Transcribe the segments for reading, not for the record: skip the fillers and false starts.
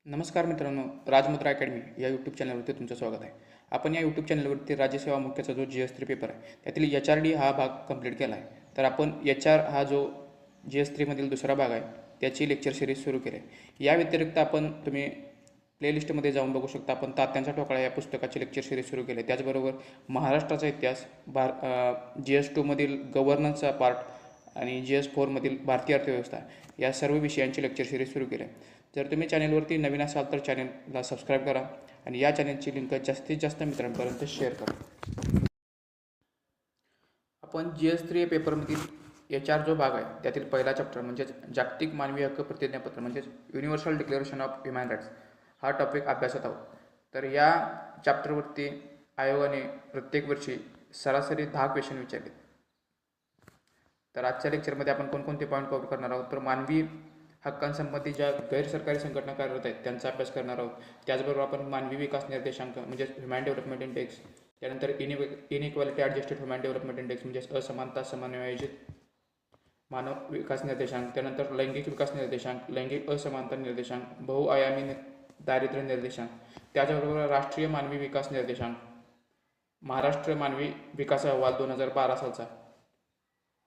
नमस्कार मित्रांनो, राजमुद्रा अकॅडमी या यूट्यूब चॅनलवरती तुमचं स्वागत आहे. आपण या यूट्यूब चॅनलवरती राज्यसेवा मुख्याचा जो GS3 पेपर आहे त्यातील HR-D हा भाग कंप्लीट केला आहे. तर आपण HR हा जो GS3 मधील दुसरा भाग आहे त्याची लेक्चर सिरीज सुरू केली आहे. या व्यतिरिक्त तुम्ही प्लेलिस्टमध्ये जाऊन बघू शकता. आपण तात्यांचा ठोकळा या पुस्तकाची लेक्चर सिरीज सुरू केली आहे. त्याचबरोबर महाराष्ट्राचा इतिहास, GS2 मधील गव्हर्नन्सचा पार्ट आणि GS4 मधील भारतीय अर्थव्यवस्था या सर्व विषयांची लेक्चर सिरीज सुरू केली आहे. जर तुम्ही चॅनलवरती नवीन असाल तर चॅनलला सबस्क्राईब करा आणि या चॅनलची लिंक जास्तीत जास्त मित्रांपर्यंत शेअर करा. आपण GS3 पेपरमधील HR जो भाग आहे त्यातील पहिला चॅप्टर म्हणजेच जागतिक मानवी हक्क प्रतिज्ञापत्र म्हणजेच universal declaration of human rights हा टॉपिक अभ्यासत आहोत. तर या चॅप्टरवरती आयोगाने प्रत्येक वर्षी सरासरी 10 क्वेश्चन विचारले. तर आजच्या लेक्चरमध्ये आपण कोणकोणते पॉईंट कव्हर करणार आहोत. तर मानवी हक्कांसंबंधी ज्या गैरसरकारी संघटना कार्यरत आहेत त्यांचा अभ्यास करणार आहोत. त्याचबरोबर आपण मानवी विकास निर्देशांक म्हणजे ह्युमॅन डेव्हलपमेंट इंडेक्स, त्यानंतर inequality adjusted human development index म्हणजे असमानता समन्वयोजित मानव विकास निर्देशांक, त्यानंतर लैंगिक विकास निर्देशांक, लैंगिक असमानता निर्देशांक, बहुआयामी दारिद्र्य निर्देशांक, त्याचबरोबर राष्ट्रीय मानवी विकास निर्देशांक, महाराष्ट्र मानवी विकास अहवाल 2012 सालचा,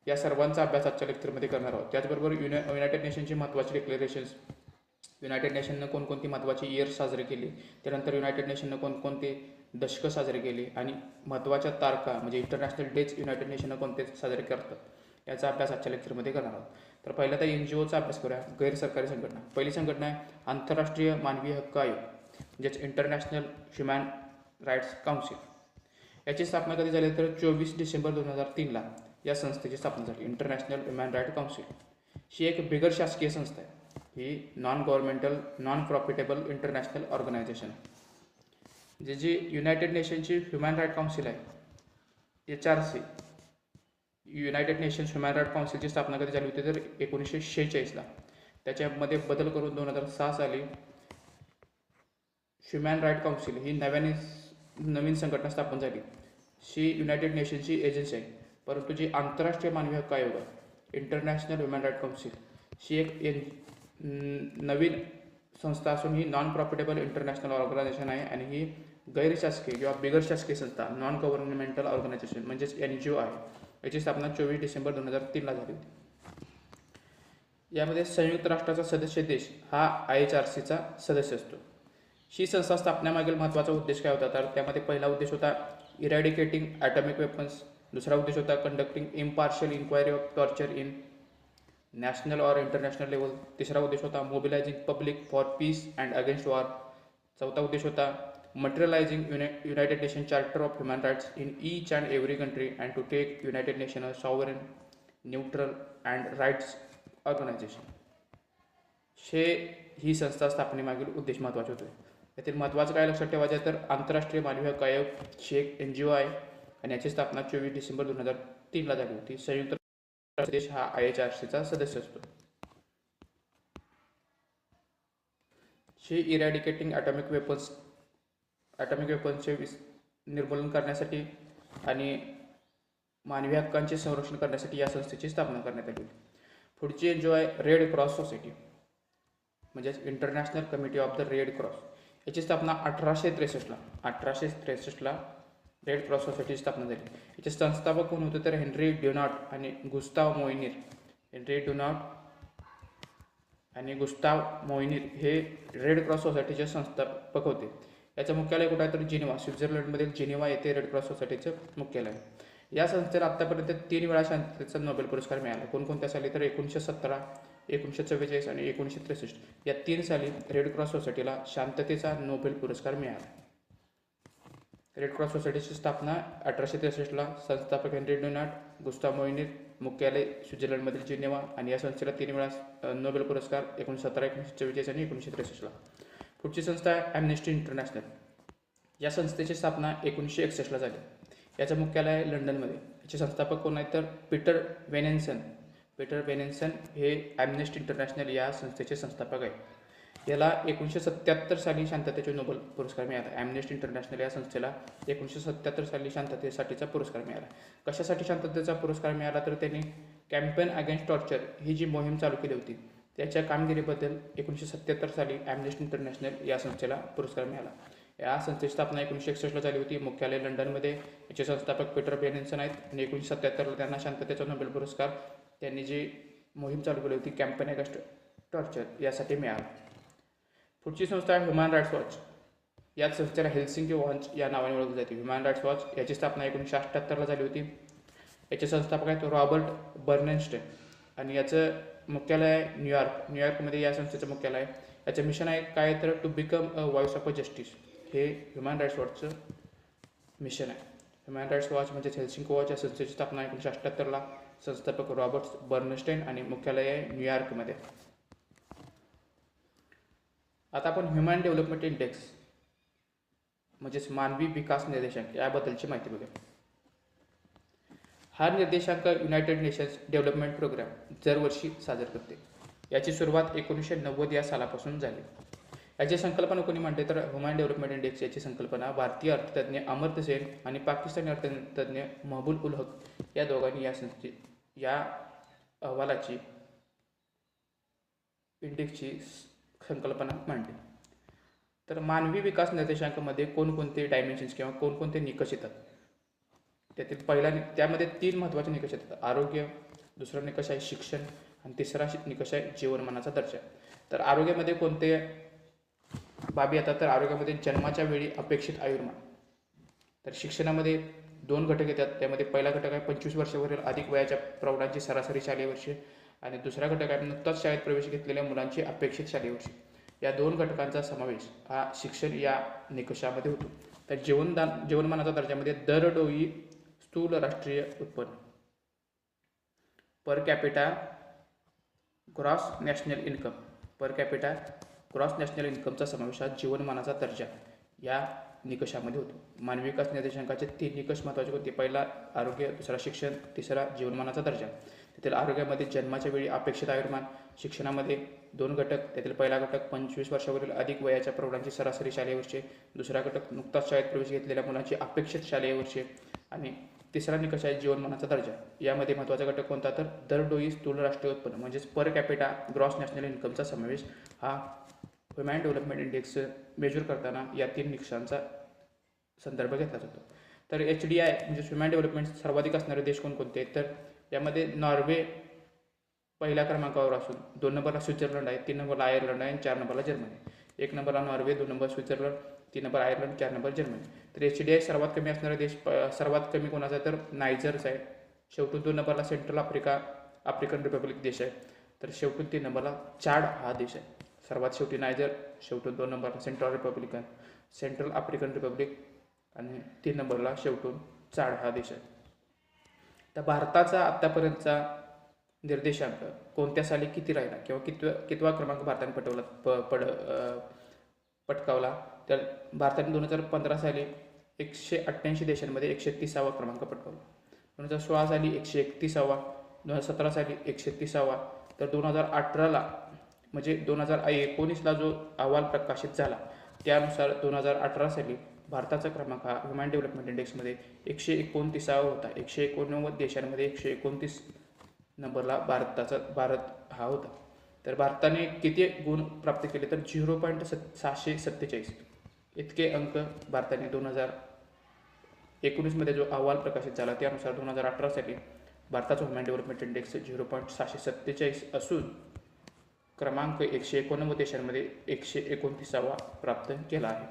या सर्वांचा अभ्यास आजच्या लेक्चरमध्ये करणार आहोत. त्याचबरोबर युनायटेड नेशनची महत्त्वाची डिक्लेरेशन्स, युनायटेड नेशननं कोणकोणती महत्त्वाची इयर्स साजरे केली, त्यानंतर युनायटेड नेशननं कोणकोणते दशकं साजरे केली आणि महत्त्वाच्या तारखा म्हणजे इंटरनॅशनल डेज युनायटेड नेशननं कोणते साजरे करतात याचा अभ्यास आजच्या लेक्चरमध्ये करणार आहोत. तर पहिला तर NGOचा अभ्यास करूया. गैरसरकारी संघटना. पहिली संघटना आहे आंतरराष्ट्रीय मानवी हक्क आयोग म्हणजेच इंटरनॅशनल ह्युमन राईट्स काउन्सिल. याची स्थापना कधी झाली तर 24 डिसेंबर 2003ला या संस्थेची स्थापना झाली. इंटरनॅशनल ह्युमन राईट काउन्सिल ही एक बिगर शासकीय संस्था आहे. ही non governmental non profitable international organisation आहे. जी युनायटेड नेशनची ह्युमन राईट काउन्सिल आहे HRC, united nations human right काउन्सिलची स्थापना कधी झाली होती तर 1946ला. त्याच्यामध्ये बदल करून 2006 साली ह्युमन राईट काउन्सिल ही नवीन संघटना स्थापन झाली. ही युनायटेड नेशनची एजन्सी आहे, परंतु जी आंतरराष्ट्रीय मानवी हक्क आयोग आहे इंटरनॅशनल ह्युमन राईट काउन्सिल ही एक नवीन संस्था असून ही नॉन प्रॉफिटेबल इंटरनॅशनल ऑर्गनायझेशन आहे आणि ही गैरशासकीय किंवा बिगर शासकीय संस्था नॉन गव्हर्नमेंटल ऑर्गनायझेशन म्हणजेच NGO आहे. याची स्थापना 24 डिसेंबर 2003ला झाली होती. यामध्ये संयुक्त राष्ट्राचा सदस्य देश हा IHRCचा सदस्य असतो. ही संस्था स्थापनेमागील महत्त्वाचा उद्देश काय होता तर त्यामध्ये पहिला उद्देश होता इरॅडिकेटिंग ॲटॉमिक वेपन्स, दुसरा उद्देश होता conducting impartial inquiry of torture in national और इंटरनॅशनल लेवल, तिसरा उद्देश होता mobilising public for peace and against war, चौथा उद्देश होता materialising united nation charter of human rights in each and every country and to take united nation a sovereign neutral and rights organisation. ही संस्था स्थापनेमागील उद्देश महत्त्वाचे होते. यातील महत्त्वाचं काय लक्षात ठेवायचं तर आंतरराष्ट्रीय मानवी हक्क आयोग ही एक NGO आहे आणि याची स्थापना 24 डिसेंबर 2003ला झाली होती. संयुक्त देश हा IHRCचा सदस्य असतो. ही इरॅडिकेटिंग ॲटॉमिक वेपन्सचे निर्मूलन करण्यासाठी आणि मानवी हक्कांचे संरक्षण करण्यासाठी या संस्थेची स्थापना करण्यात आली होती. पुढची NGO आहे रेड क्रॉस सोसायटी म्हणजेच international committee of the red cross. याची स्थापना 1863ला रेड क्रॉस सोसायटीची स्थापना झाली. याचे संस्थापक कोण होते तर हेनरी ड्युनाट आणि गुस्ताव मोइनीर. हेनरी ड्युनाट आणि गुस्ताव मोइनीर हे रेड क्रॉस सोसायटीचे संस्थापक होते. याचं मुख्यालय कुठं आहे तर जिनिव्हा, स्वित्झर्लंडमधील जिनिव्हा येथे रेड क्रॉस सोसायटीचं मुख्यालय आहे. या संस्थेला आत्तापर्यंत 3 वेळा शांततेचा नोबेल पुरस्कार मिळाला. कोणकोणत्या साली तर 1917, 1944 आणि 1963 या 3 साली रेड क्रॉस सोसायटीला शांततेचा नोबेल पुरस्कार मिळाला. रेड क्रॉस सोसायटीची स्थापना 1863ला, संस्थापक हेनरी ड्युनाट, गुस्ताव मोइनीर, मुख्यालय स्वित्झर्लंडमधील जिनेव्हा आणि या संस्थेला 3 वेळा नोबेल पुरस्कार 1917, 1944 आणि 1963ला. पुढची संस्था आहे ॲम्नेस्टी इंटरनॅशनल. या संस्थेची स्थापना 1961ला झाली. याचं मुख्यालय आहे लंडनमध्ये. याचे संस्थापक कोण आहेत तर पीटर वेनेन्सन हे ॲम्नेस्टी इंटरनॅशनल या संस्थेचे संस्थापक आहेत. याला 1977 साली शांततेचे नोबेल पुरस्कार मिळाला. ॲम्नेस्टी इंटरनॅशनल या संस्थेला 1977 साली शांततेसाठीचा पुरस्कार मिळाला. कशासाठी शांततेचा पुरस्कार मिळाला तर त्यांनी कॅम्पेन अगेन्स्ट टॉर्चर ही जी मोहीम चालू केली होती त्याच्या कामगिरीबद्दल 1977 साली ॲम्नेस्टी इंटरनॅशनल या संस्थेला पुरस्कार मिळाला. या संस्थेची स्थापना 1961ला झाली होती. मुख्यालय लंडनमध्ये. याचे संस्थापक पीटर बेनिन्सन आहेत आणि 1977ला त्यांना शांततेचा नोबेल पुरस्कार त्यांनी जी मोहीम चालू केली होती कॅम्पेन अगेन्स्ट टॉर्चर यासाठी मिळाला. पुढची संस्था आहे ह्युमन राईट्स वॉच. याच संस्थेला हेल्सिंकी वॉच या नावाने ओळखली जाते. ह्युमन राईट्स वॉच याची स्थापना 1978ला झाली होती. याचे संस्थापक आहेत रॉबर्ट बर्नेनस्टेन आणि याचं मुख्यालय आहे न्यूयॉर्कमध्ये या संस्थेचं मुख्यालय आहे. याचं मिशन आहे काय तर to become a voice of a justice. हे ह्युमन राईट्स वॉचचं मिशन आहे. ह्युमन राईट्स वॉच म्हणजे हेल्सिंकी वॉच या संस्थेची स्थापना 1978ला. संस्थापक रॉबर्ट बर्नस्टेन आणि मुख्यालय आहे न्यूयॉर्कमध्ये. आता आपण ह्युमन डेव्हलपमेंट इंडेक्स म्हणजेच मानवी विकास निर्देशांक याबद्दलची माहिती बघूया. हा निर्देशांक युनायटेड नेशन्स डेव्हलपमेंट प्रोग्राम दरवर्षी सादर करते. याची सुरुवात 1990 या सालापासून झाली. याची संकल्पना कोणी म्हणते तर ह्युमन डेव्हलपमेंट इंडेक्स याची संकल्पना भारतीय अर्थतज्ञ अमर्त्य सेन आणि पाकिस्तानी अर्थतज्ञ महबूब उल हक या दोघांनी या अहवालाची इंडेक्सची संकल्पना मांडली. तर मानवी विकास निर्देशांकामध्ये कोणकोणते डायमेन्शन्स किंवा कोणकोणते निकष येतात त्यामध्ये 3 महत्त्वाचे निकष येतात. आरोग्य, दुसरा निकष आहे शिक्षण आणि तिसरा निकष आहे जीवनमानाचा दर्जा. तर आरोग्यामध्ये कोणते बाबी येतात तर आरोग्यामध्ये जन्माच्या वेळी अपेक्षित आयुर्मान. तर शिक्षणामध्ये 2 घटक येतात. त्यामध्ये पहिला घटक आहे 25 वर्षावरील अधिक वयाच्या प्रौढांची सरासरी शालेय वर्षे आणि दुसरा घटक आहे नुकताच शाळेत प्रवेश घेतलेल्या मुलांची अपेक्षित शालेय वर्षे. या 2 घटकांचा समावेश हा शिक्षण या निकषामध्ये होतो. तर जीवनमानाचा दर्जामध्ये दरडोई स्थूल राष्ट्रीय उत्पन्न पर कॅपिटा ग्रॉस नॅशनल इन्कमचा समावेश हा जीवनमानाचा दर्जा या निकषामध्ये होतो. मानवी विकास निर्देशांकाचे 3 निकष महत्त्वाचे होते. पहिला आरोग्य, दुसरा शिक्षण, तिसरा जीवनमानाचा दर्जा. त्यातील आरोग्यामध्ये जन्माच्या वेळी अपेक्षित आयुर्मान, शिक्षणामध्ये 2 घटक. त्यातील पहिला घटक 25 वर्षावरील अधिक वयाच्या प्रौढांची सरासरी शालेय वर्षे, दुसरा घटक नुकताच शाळेत प्रवेश घेतलेल्या मुलांची अपेक्षित शालेय वर्षे आणि तिसरा निकष आहे जीवनमानाचा दर्जा. यामध्ये महत्त्वाचा घटक कोणता तर दरडोई स्थूल राष्ट्रीय उत्पन्न म्हणजेच पर कॅपिटा ग्रॉस नॅशनल इन्कमचा समावेश हा ह्युमन डेव्हलपमेंट इंडेक्स मेजर करताना या 3 निकषांचा संदर्भ घेतला जातो. तर HDI म्हणजे ह्युमन डेव्हलपमेंट सर्वाधिक असणारे देश कोणकोणते आहेत तर यामध्ये नॉर्वे पहिल्या क्रमांकावर असून 2 नंबरला स्वित्झर्लंड आहे, 3 नंबरला आयर्लंड आहे आणि 4 नंबरला जर्मनी. 1 नंबरला Norway, 2 number Switzerland, 3 number Ireland, 4 number Germany. तर HDI सर्वात कमी असणारा देश सर्वात कमी कोणाचा तर नायजरचा आहे. शेवटून 2 नंबरला आफ्रिकन रिपब्लिक देश आहे. तर शेवटून 3 नंबरला चाड हा देश आहे. सर्वात शेवटी नायजर, शेवटून 2 नंबरला सेंट्रल आफ्रिकन रिपब्लिक आणि 3 नंबरला शेवटून चाड हा देश आहे. तर भारताचा आत्तापर्यंतचा निर्देशांक कोणत्या साली किती राहिला किंवा कितवा क्रमांक भारताने पटकावला तर भारताने 2015 साली 188 देशांमध्ये 130वा क्रमांक पटकावला. 2016 साली 131वा, 2017 साली 130वा. तर 2018ला म्हणजे 2019ला जो अहवाल प्रकाशित झाला त्यानुसार 2018 साली भारताचा क्रमांक हा ह्युमन डेव्हलपमेंट इंडेक्समध्ये 129वा होता. 189 देशांमध्ये 129 नंबरला भारत हा होता. तर भारताने किती गुण प्राप्त केले तर 0.647 इतके अंक भारताने 2019मध्ये जो अहवाल प्रकाशित झाला त्यानुसार 2018 साली भारताचा ह्युमन डेव्हलपमेंट इंडेक्स 0.647 असून क्रमांक 189 देशांमध्ये 129वा प्राप्त केला आहे.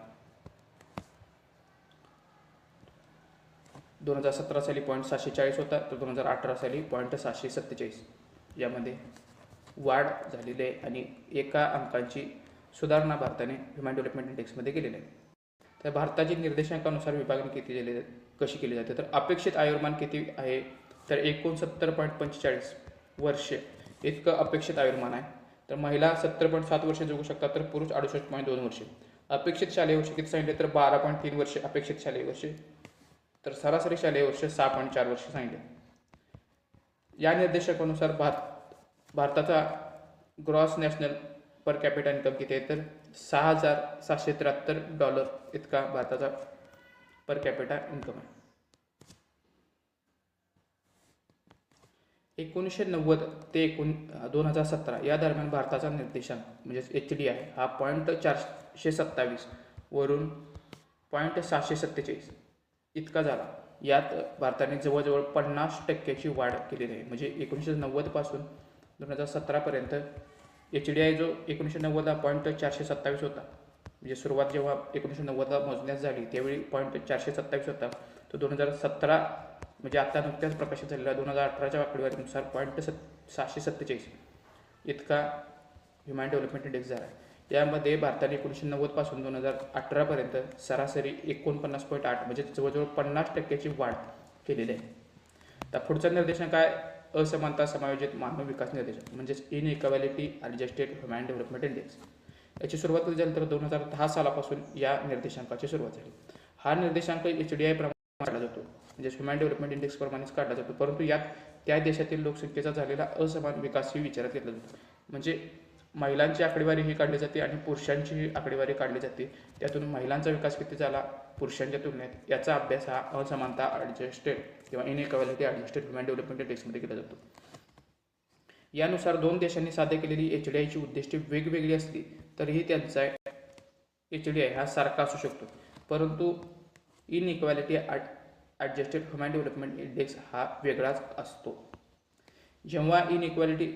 2017 साली 0.640 होता तर 2018 साली 0.647 यामध्ये वाढ झालेली आहे आणि एका अंकाची सुधारणा भारताने ह्युमन डेव्हलपमेंट इंडेक्समध्ये केलेली आहे. तर भारताची निर्देशांकानुसार विभागणी कशी केली जाते तर अपेक्षित आयुर्मान किती आहे तर 69.45 वर्षे इतकं अपेक्षित आयुर्मान आहे. तर महिला 70.7 वर्षे जगू शकतात तर पुरुष 68.2 वर्षे. अपेक्षित शालेय वर्षे किती सांगितले तर 12.3 वर्षे अपेक्षित शालेय वर्षे. तर सरासरी शालेय वर्ष 6.4 वर्षे सांगितले. या निर्देशकानुसार भारताचा gross national per capita income किती आहे तर $6,773 इतका भारताचा पर कॅपिटा इन्कम आहे. 1990 ते 2017 या दरम्यान भारताचा निर्देशांक म्हणजेच HDI हा .427 वरून .647 इतका झाला. यात भारताने जवळजवळ 50% वाढ केलेली आहे. म्हणजे 1990 पासून 2017पर्यंत HDI जो 1990 .427 होता, म्हणजे सुरुवात जेव्हा 1990 मोजण्यात झाली त्यावेळी .427 होता, तो 2017 म्हणजे आता नुकत्याच प्रकाशित झालेला 2018च्या आकडेवारीनुसार .647 इतका ह्युमन डेव्हलपमेंट इंडेक्स झाला आहे. यामध्ये भारताने 1990 पासून 2018पर्यंत सरासरी 49.8 म्हणजे जवळजवळ 50% वाढ केलेली आहे. तर पुढचा निर्देशांक काय? असमानता समायोजित मानव विकास निर्देशांक म्हणजेच inequality adjusted human development index. याची सुरुवात कधी झाली तर 2010 सालापासून या निर्देशांकाची सुरुवात झाली. हा निर्देशांक HDI प्रमाणे काढला जातो, म्हणजे ह्युमन डेव्हलपमेंट इंडेक्स प्रमाणेच काढला जातो, परंतु यात त्या देशातील लोकसंख्येचा झालेला असमान विकासही विचारात घेतला जातो. म्हणजे महिलांची आकडेवारी ही काढली जाते आणि पुरुषांचीही आकडेवारी काढली जाते. त्यातून महिलांचा विकास किती झाला पुरुषांच्या तुलनेत याचा अभ्यास हा असमानता ॲडजस्टेड किंवा इनइक्वॅलिटी ॲडजस्टेड ह्युमन डेव्हलपमेंट इंडेक्समध्ये केला जातो. यानुसार 2 देशांनी साध्य केलेली HDIची उद्दिष्टे वेगवेगळी असली तरीही त्यांचा HDI हा सारखा असू शकतो, परंतु inequality adjusted human development index हा वेगळाच असतो. जेव्हा इनइक्वॅलिटी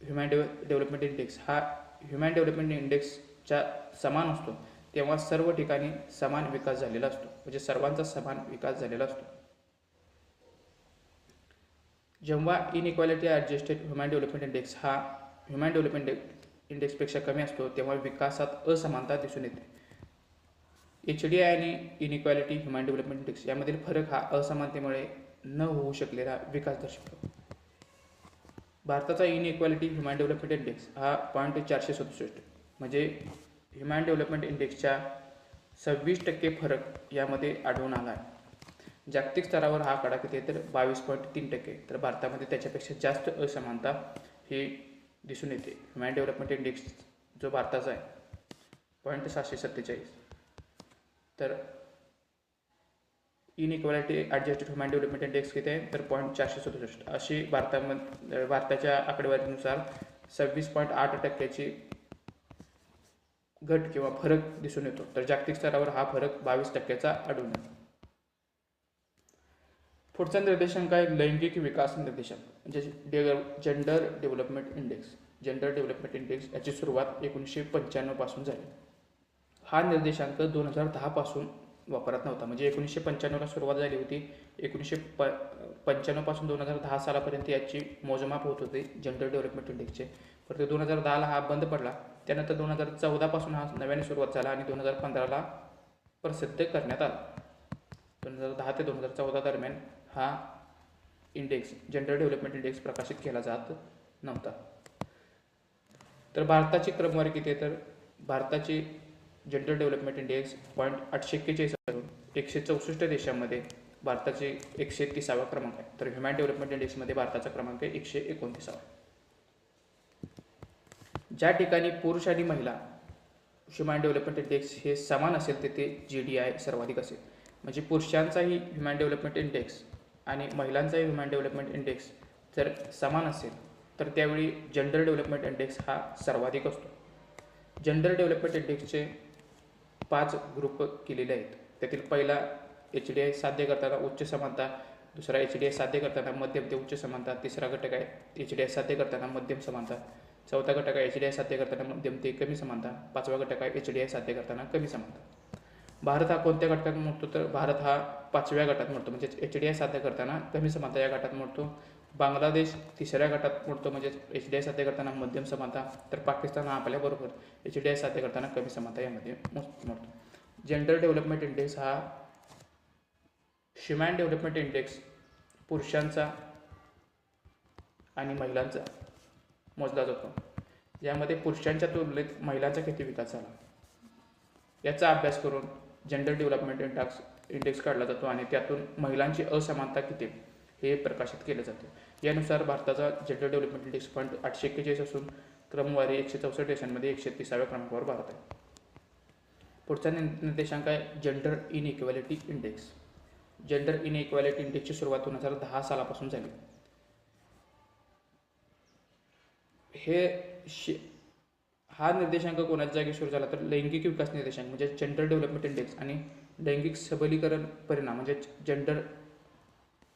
ह्युमन डेव्हलपमेंट इंडेक्स हा ह्युमन डेव्हलपमेंट इंडेक्सच्या समान असतो तेव्हा सर्व ठिकाणी समान विकास झालेला असतो, म्हणजे सर्वांचा समान विकास झालेला असतो. जेव्हा inequality adjusted human development index हा ह्युमन डेव्हलपमेंट इंडेक्सपेक्षा कमी असतो तेव्हा विकासात असमानता दिसून येते. HDI आणि इनइक्वॅलिटी ह्युमन डेव्हलपमेंट इंडेक्स यामधील फरक हा असमानतेमुळे न होऊ शकलेला विकास दर्शवतो. भारताचा इनइक्वॅलिटी ह्युमन डेव्हलपमेंट इंडेक्स हा .467 म्हणजे ह्युमन डेव्हलपमेंट इंडेक्सच्या 26% फरक यामध्ये आढळून आला आहे. जागतिक स्तरावर हा आकडा किती आहे तर 22.3%. तर भारतामध्ये त्याच्यापेक्षा जास्त असमानता ही दिसून येते. ह्युमन डेव्हलपमेंट इंडेक्स जो भारताचा आहे .647, तर inequality adjusted human development index किती आहे तर .467. अशी भारताच्या आकडेवारीनुसार 26.8% घट किंवा फरक दिसून येतो. तर जागतिक स्तरावर हा फरक 22% आढळून येतो. पुढचा निर्देशांक आहे लैंगिक विकास निर्देशांक म्हणजे gender development index. Gender development index याची सुरुवात 1995 पासून झाली. हा निर्देशांक 2010 पासून वापरात नव्हता, म्हणजे 1995ला सुरुवात झाली होती. 1995 पासून 2010 सालापर्यंत याची मोजमाप होत होते जेंडर डेव्हलपमेंट इंडेक्सचे, परंतु 2010ला हा बंद पडला. त्यानंतर 2014 पासून हा नव्याने सुरुवात झाला आणि 2015ला प्रसिद्ध करण्यात आला. 2010 ते 2014 दरम्यान हा इंडेक्स जेंडर डेव्हलपमेंट इंडेक्स प्रकाशित केला जात नव्हता. तर भारताची क्रमवारी किती आहे तर भारताची जेंडर डेव्हलपमेंट इंडेक्स .841 असून 164 देशांमध्ये भारताचे 130वा क्रमांक आहे. तर ह्युमन डेव्हलपमेंट इंडेक्समध्ये भारताचा क्रमांक 129वा. ज्या ठिकाणी पुरुष आणि महिला ह्युमन डेव्हलपमेंट इंडेक्स हे समान असेल तिथे GDI सर्वाधिक असेल. म्हणजे पुरुषांचाही ह्युमन डेव्हलपमेंट इंडेक्स आणि महिलांचाही ह्युमन डेव्हलपमेंट इंडेक्स जर समान असेल तर त्यावेळी जेंडर डेव्हलपमेंट इंडेक्स हा सर्वाधिक असतो. जेंडर डेव्हलपमेंट इंडेक्सचे 5 ग्रुप केलेले आहेत. त्यातील पहिला HDI साध्य करताना उच्च समानता, दुसरा HDI साध्य करताना मध्यम ते उच्च समानता, तिसरा घटक आहे HDI साध्य करताना मध्यम समानता, चौथा घटक आहे HDI साध्य करताना मध्यम ते कमी समानता, पाचवा घटक आहे HDI साध्य करताना कमी समानता. भारत हा कोणत्या घटकात मोडतो तर भारत हा 5व्या गटात मोडतो, म्हणजेच HDI साध्य करताना कमी समानता या गटात मोडतो. बांगलादेश 3ऱ्या गटात मोडतो, म्हणजेच HDI साध्य करताना मध्यम समानता. तर पाकिस्तान हा आपल्याबरोबर HDI साध्य करताना कमी समानता यामध्ये मोडतो. जेंडर डेव्हलपमेंट इंडेक्स हा ह्युमन डेव्हलपमेंट इंडेक्स पुरुषांचा आणि महिलांचा मोजला जातो. यामध्ये पुरुषांच्या तुलनेत महिलांचा किती विकास झाला याचा अभ्यास करून जेंडर डेव्हलपमेंट इंडेक्स काढला जातो आणि त्यातून महिलांची असमानता किती हे प्रकाशित केलं जातं. यानुसार भारताचा जेंडर डेव्हलपमेंट इंडेक्स .841 असून क्रमवारी 164 देशांमध्ये 130व्या क्रमांकावर भारत आहे. पुढचा निर्देशांक आहे gender inequality index. Gender inequality इंडेक्सची सुरुवात 2010 सालापासून झाली. हे हा निर्देशांक कोणाच्या जागी सुरू झाला तर लैंगिक विकास निर्देशांक म्हणजे जेंडर डेव्हलपमेंट इंडेक्स आणि लैंगिक सबलीकरण परिणाम म्हणजे जेंडर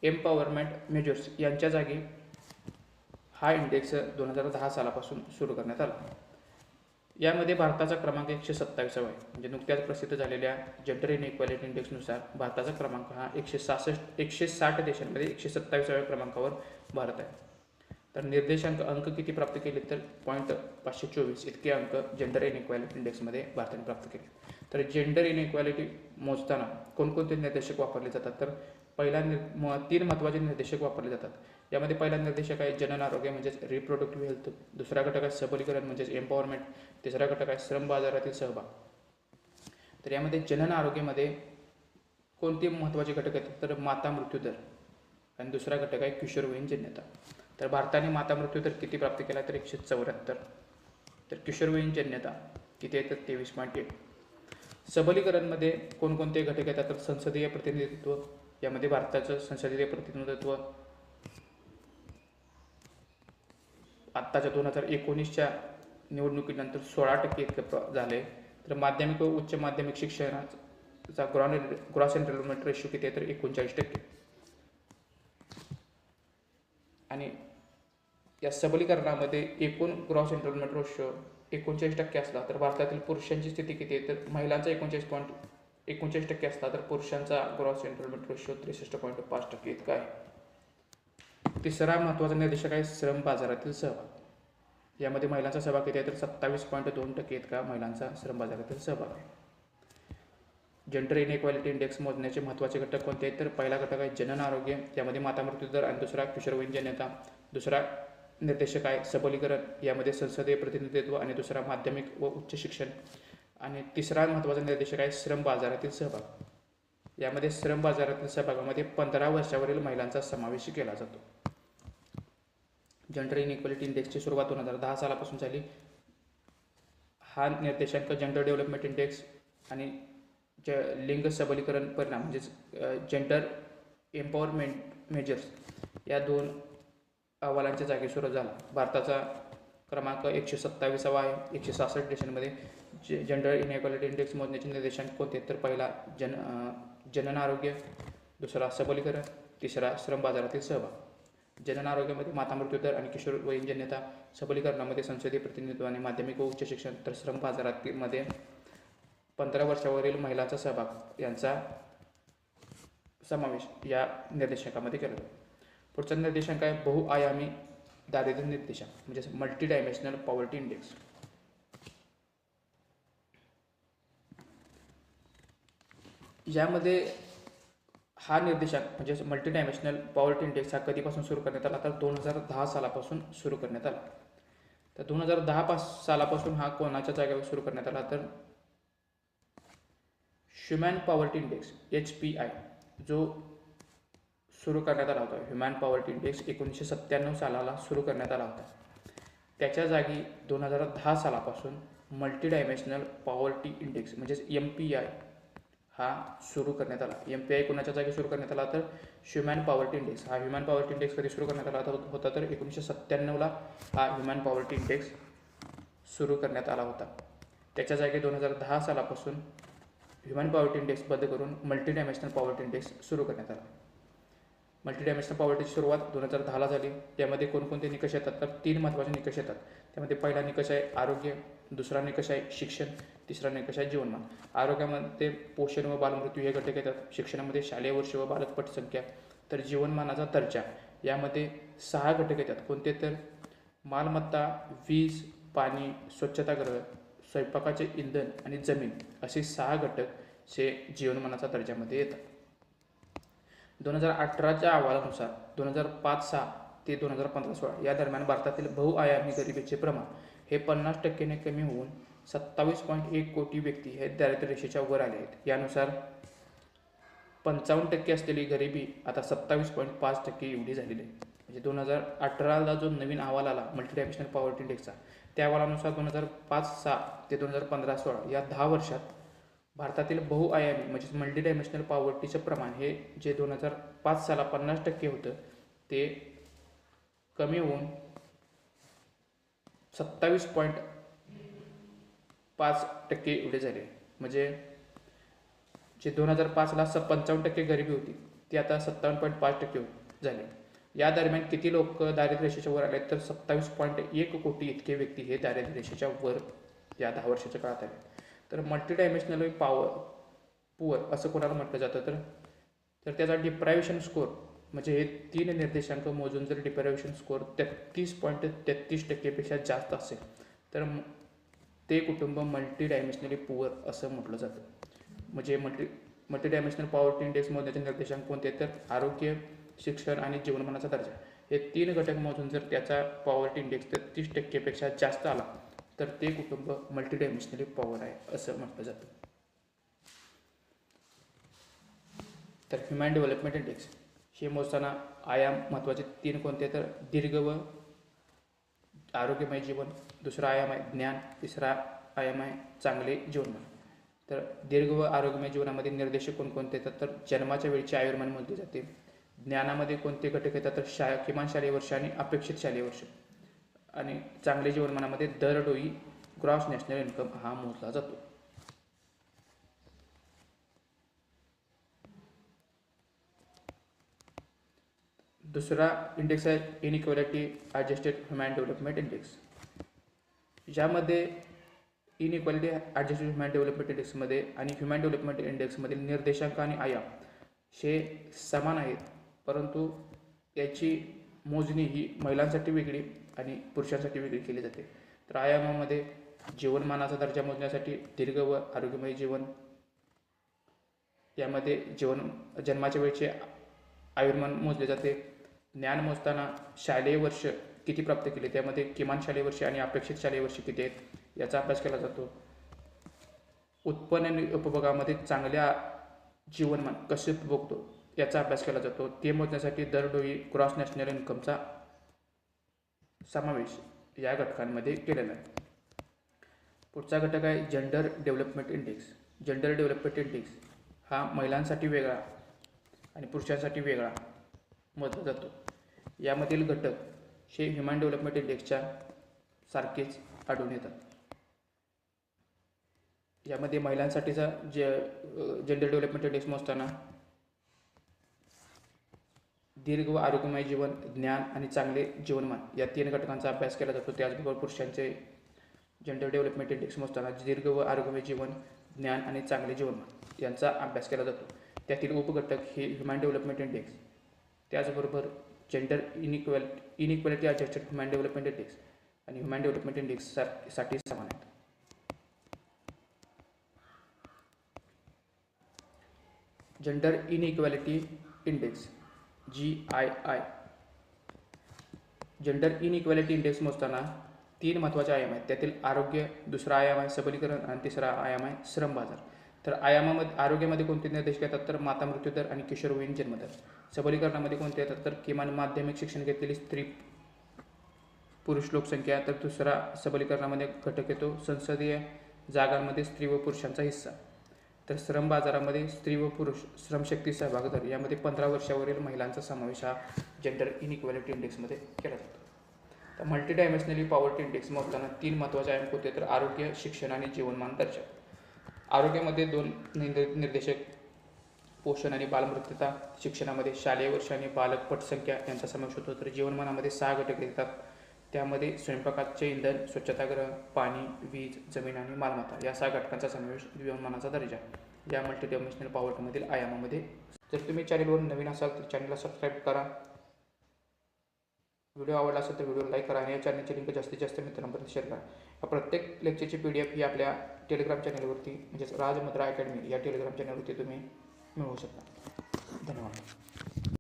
एम्पॉवरमेंट मेजर्स यांच्या जागी हा इंडेक्स 2010 सालापासून सुरू करण्यात आला. यामध्ये भारताचा क्रमांक 127 आहे. म्हणजे नुकत्याच प्रसिद्ध झालेल्या जेंडर इनइक्वॅलिटी इंडेक्सनुसार भारताचा क्रमांक हा 160 देशांमध्ये 127व्या क्रमांकावर भारत आहे. तर निर्देशांक अंक किती प्राप्त केले तर 524 इतके अंक जेंडर इनइक्वॅलिटी इंडेक्समध्ये भारताने प्राप्त केले. तर जेंडर इनइक्वॅलिटी मोजताना कोणकोणते निर्देशक वापरले जातात तर पहिला 3 महत्त्वाचे निर्देशक वापरले जातात. यामध्ये पहिला निर्देशक आहे जनन आरोग्य म्हणजेच रिप्रोडक्टिव्ह हेल्थ, दुसरा घटक आहे सबलीकरण म्हणजेच एम्पॉवरमेंट, तिसरा घटक आहे श्रम बाजारातील सहभाग. तर यामध्ये जनन आरोग्यामध्ये कोणते महत्त्वाचे घटक आहेत तर माता मृत्यू दर आणि दुसरा घटक आहे किशोरवयीन जन्यता. तर भारताने माता मृत्यू दर किती प्राप्त केला तर 174. तर किशोरवयीन जन्यता किती आहे तर 23.1. सबलीकरणमध्ये कोणकोणते घटक येतात तर संसदीय प्रतिनिधित्व. यामध्ये भारताचं संसदीय प्रतिनिधित्व आत्ताच्या 2019च्या निवडणुकीनंतर 16% इतकं झाले. तर माध्यमिक व उच्च माध्यमिक शिक्षणाचा ग्रॉस एनरोलमेंट रेशो किती आहे तर 39%. आणि या सबलीकरणामध्ये एकूण ग्रॉस एनरोलमेंट रेशो 39% असला तर भारतातील पुरुषांची स्थिती किती आहे तर महिलांचा 39% असला तर पुरुषांचा ग्रॉस एनरोलमेंट रेशो 63.5% इतका आहे. तिसरा महत्त्वाचा निर्देशक आहे श्रम बाजारातील सहभाग. यामध्ये महिलांचा सहभाग किती आहे तर 27.2% इतका महिलांचा श्रम बाजारातील सहभाग आहे. जेंडर इनइक्वॅलिटी इंडेक्स मोजण्याचे महत्त्वाचे घटक कोणते आहेत तर पहिला घटक आहे जनन आरोग्य, यामध्ये माता मृत्यू दर आणि दुसरा किशोरवयीन जन्यता, दुसरा निर्देशक आहे सबलीकरण, यामध्ये संसदीय प्रतिनिधित्व आणि दुसरा माध्यमिक व उच्च शिक्षण, आणि तिसरा महत्त्वाचा निर्देशक आहे श्रम बाजारातील सहभाग. यामध्ये श्रम बाजारातील सहभागामध्ये 15 वर्षावरील महिलांचा समावेश केला जातो. जेंडर इनइक्वॅलिटी इंडेक्सची सुरुवात 2010 सालापासून झाली. हा निर्देशांक जेंडर डेव्हलपमेंट इंडेक्स आणि लिंग सबलीकरण परिणाम म्हणजेच जेंडर एम्पॉवरमेंट मेजर्स या 2 अहवालांच्या जागी सुरू झाला. भारताचा क्रमांक 127 आहे. 166 देशांमध्ये जेंडर इनइक्वॅलिटी इंडेक्स मोजण्याचे निर्देशांक कोणते तर पहिला जनन आरोग्य, दुसरा सबलीकरण, तिसरा श्रम बाजारातील सहभाग. जनन आरोग्यामध्ये माता मृत्यू दर आणि किशोरवयीन जन्यता, सबलीकरणामध्ये संसदीय प्रतिनिधित्व आणि माध्यमिक व उच्च शिक्षण, तर श्रम बाजारामध्ये 15 वर्षावरील महिलांचा सहभाग यांचा समावेश या निर्देशांकामध्ये केला जातो. पुढचा निर्देशांक आहे बहुआयामी दारिद्र्य निर्देशांक म्हणजे मल्टी डायमेन्शनल पॉवर्टी इंडेक्स. यामध्ये हा निर्देशांक म्हणजे मल्टी डायमेन्शनल पॉवर्टी इंडेक्स हा कधीपासून सुरू करण्यात आला तर 2010 सालापासून सुरू करण्यात आला. तर 2010 सालापासून हा कोणाच्या जागेवर सुरू करण्यात आला तर ह्युमन पॉवर्टी इंडेक्स HPI जो सुरू करण्यात आला होता. ह्युमन पॉवर्टी इंडेक्स 1997 सालाला सुरू करण्यात आला होता. त्याच्या जागी 2010 सालापासून मल्टी डायमेन्शनल पॉवर्टी इंडेक्स म्हणजेच MPI हा सुरू करण्यात आला. MPI कोणाच्या जागी सुरू करण्यात आला तर ह्युमन पॉवर्टी इंडेक्स. हा ह्युमन पॉवर्टी इंडेक्स कधी सुरू करण्यात आला होता तर 1997ला हा ह्युमन पॉवर्टी इंडेक्स सुरू करण्यात आला होता. त्याच्या जागी 2010 सालापासून ह्युमन पॉवर्टी इंडेक्स बंद करून मल्टी डायमेन्शनल पॉवर्टी इंडेक्स सुरू करण्यात आला. मल्टी डायमेन्शनल पॉवर्टीची सुरुवात 2010ला झाली. यामध्ये कोणकोणते निकष येतात तर 3 महत्त्वाचे निकष येतात. त्यामध्ये पहिला निकष आहे आरोग्य, दुसरा निकष आहे शिक्षण, तिसरा निकष आहे जीवनमान. आरोग्यामध्ये पोषण व बालमृत्यू हे घटक येतात. शिक्षणामध्ये शालेय वर्ष व बालकपट संख्या, तर जीवनमानाचा दर्जा यामध्ये 6 घटक येतात. कोणते तर मालमत्ता, वीज, पाणी, स्वच्छतागृह, स्वयंपाकाचे इंधन आणि जमीन असे 6 घटक हे जीवनमानाचा दर्जामध्ये येतात. 2018च्या अहवालानुसार 2005-6 ते 2015-16 या दरम्यान भारतातील बहुआयामी गरिबीचे प्रमाण हे 50% कमी होऊन 27.1 कोटी व्यक्ती हे दारिद्र्य रेषेच्या वर आले आहेत. यानुसार 55% असलेली गरिबी आता 27.5% एवढी झालेली आहे. म्हणजे 2018ला जो नवीन अहवाल आला मल्टी डायमेन्शनल पॉवर्टी इंडेक्सचा, त्या अहवालानुसार 2005-6 ते 2015-16 या 10 वर्षात भारतातील बहुआयामी म्हणजेच मल्टी डायमेन्शनल पॉवर्टीचं प्रमाण हे जे 2005 साला 50% होतं ते कमी होऊन 27.5% एवढे झाले. म्हणजे जे 2005ला 55% गरिबी होती ती आता 57.5% झाली. या दरम्यान किती लोक दारिद्र्य रेषेच्या वर आले तर 27.1 कोटी इतके व्यक्ती हे दारिद्र्य रेषेच्या वर या 10 वर्षाच्या काळात आले. तर मल्टी डायमेन्शनल पुअर असं कोणाला म्हटलं जातं तर त्याचा डिप्रायव्हेशन स्कोअर म्हणजे हे 3 निर्देशांक मोजून जर डिप्रायव्हेशन स्कोअर 33.33% पेक्षा जास्त असेल तर ते कुटुंब मल्टी डायमेन्शनली पुअर असं म्हटलं जातं. म्हणजे मल्टी डायमेन्शनल पॉवर्टी इंडेक्स मोजण्याचे निर्देशांक कोणते तर आरोग्य, शिक्षण आणि जीवनमानाचा दर्जा हे 3 घटक मोजून जर त्याचा पॉवर्टी इंडेक्स 33% पेक्षा जास्त आला तर ते कुटुंब मल्टी डायमेन्शनली पॉवर आहे असं म्हटलं जातं. तर ह्युमन डेव्हलपमेंट इंडेक्स हे मोजताना आयाम महत्त्वाचे 3 कोणते तर दीर्घ व आरोग्यमय जीवन, दुसरा आयाम आहे ज्ञान, तिसरा आयाम आहे चांगले जीवनमान. तर दीर्घ व आरोग्यमय जीवनामध्ये निर्देशक कोणकोणते येतात तर जन्माच्या वेळची आयुर्मान मोजले जाते. ज्ञानामध्ये कोणते घटक येतात तर किमान शालेय वर्ष आणि अपेक्षित शालेय वर्ष. आणि चांगले जीवनमानामध्ये दरडोई ग्रॉस नॅशनल इन्कम हा मोजला जातो. दुसरा इंडेक्स आहे inequality adjusted human development index. ज्यामध्ये इनइक्वॅलिटी ॲडजस्टेड ह्युमन डेव्हलपमेंट इंडेक्समध्ये आणि ह्युमन डेव्हलपमेंट इंडेक्समधील निर्देशांक आणि आयाम हे समान आहेत, परंतु याची मोजणी ही महिलांसाठी वेगळी आणि पुरुषांसाठी वेगळी केली जाते. तर आयामामध्ये जीवनमानाचा दर्जा मोजण्यासाठी दीर्घ व आरोग्यमय जीवन, यामध्ये जन्माच्या वेळचे आयुर्मान मोजले जाते. ज्ञान मोजताना शालेय वर्ष किती प्राप्त केले त्यामध्ये किमान शालेय वर्ष आणि अपेक्षित शालेय वर्ष किती आहेत याचा अभ्यास केला जातो. उत्पन्न आणि उपभोगामध्ये चांगल्या जीवनमान कसे उपभोगतो याचा अभ्यास केला जातो. ते मोजण्यासाठी दरडोई ग्रॉस नॅशनल इन्कमचा समावेश या घटकांमध्ये केलेला आहे. पुढचा घटक आहे gender development index. Gender development index हा महिलांसाठी वेगळा आणि पुरुषांसाठी वेगळा मोजला जातो. यामधील घटक हे ह्युमन डेव्हलपमेंट इंडेक्सच्या सारखेच आढळून येतात. यामध्ये महिलांसाठीचा जेंडर डेव्हलपमेंट इंडेक्स मोजताना दीर्घ व आरोग्यमय जीवन, ज्ञान आणि चांगले जीवनमान या 3 घटकांचा अभ्यास केला जातो. त्याचबरोबर पुरुषांचे जेंडर डेव्हलपमेंट इंडेक्स मोजताना दीर्घ व आरोग्यमय जीवन, ज्ञान आणि चांगले जीवनमान यांचा अभ्यास केला जातो. त्यातील उपघटक हे ह्युमन डेव्हलपमेंट इंडेक्स, त्याचबरोबर gender inequality adjusted human development index आणि ह्युमन डेव्हलपमेंट इंडेक्स साठी समान आहेत. Gender inequality index GII. Gender inequality index मोजताना 3 महत्त्वाचे आयाम आहेत. त्यातील आरोग्य, दुसरा आयाम आहे सबलीकरण आणि तिसरा आयाम आहे श्रम बाजार. तर आरोग्यामध्ये कोणते निर्देश येतात तर माता मृत्यूदर आणि किशोरवयीन जन्मदर. सबलीकरणामध्ये कोणते येतात तर किमान माध्यमिक शिक्षण घेतलेली स्त्री पुरुष लोकसंख्या. तर दुसरा सबलीकरणामध्ये घटक येतो संसदीय जागांमध्ये स्त्री व पुरुषांचा हिस्सा. तर श्रम बाजारामध्ये स्त्री व पुरुष श्रमशक्ती सहभाग दर यामध्ये 15 वर्षावरील महिलांचा समावेश हा जेंडर इनइक्वॅलिटी इंडेक्समध्ये केला जातो. तर मल्टी डायमेन्शनली पॉवर्टी इंडेक्स मोजताना 3 महत्त्वाचे आयाम होते तर आरोग्य, शिक्षण आणि जीवनमान दर्जा. आरोग्यामध्ये 2 निर्देशक पोषण आणि बालमृत्यूता. शिक्षणामध्ये शालेय वर्ष आणि बालक पटसंख्या यांचा समावेश होतो. तर जीवनमानामध्ये 6 घटक येतात. त्यामध्ये स्वयंपाकाचे इंधन, स्वच्छतागृह, पाणी, वीज, जमीन आणि मालमत्ता या 6 घटकांचा समावेश जीवनमानाचा दर्जा या मल्टी डायमेन्शनल पॉवर्टीमधील आयामामध्ये. जर तुम्ही चॅनलवर नवीन असाल तर चॅनलला सबस्क्राईब करा. व्हिडिओ आवडला असेल तर व्हिडिओ लाईक करा आणि या चॅनलची लिंक जास्तीत जास्त मित्रांपर्यंत शेअर करा. या प्रत्येक लेक्चरची PDF ही आपल्या टेलिग्राम चॅनलवरती म्हणजेच राजमुद्रा अकॅडमी या टेलिग्राम चॅनलवरती तुम्ही मिळवू शकता. धन्यवाद.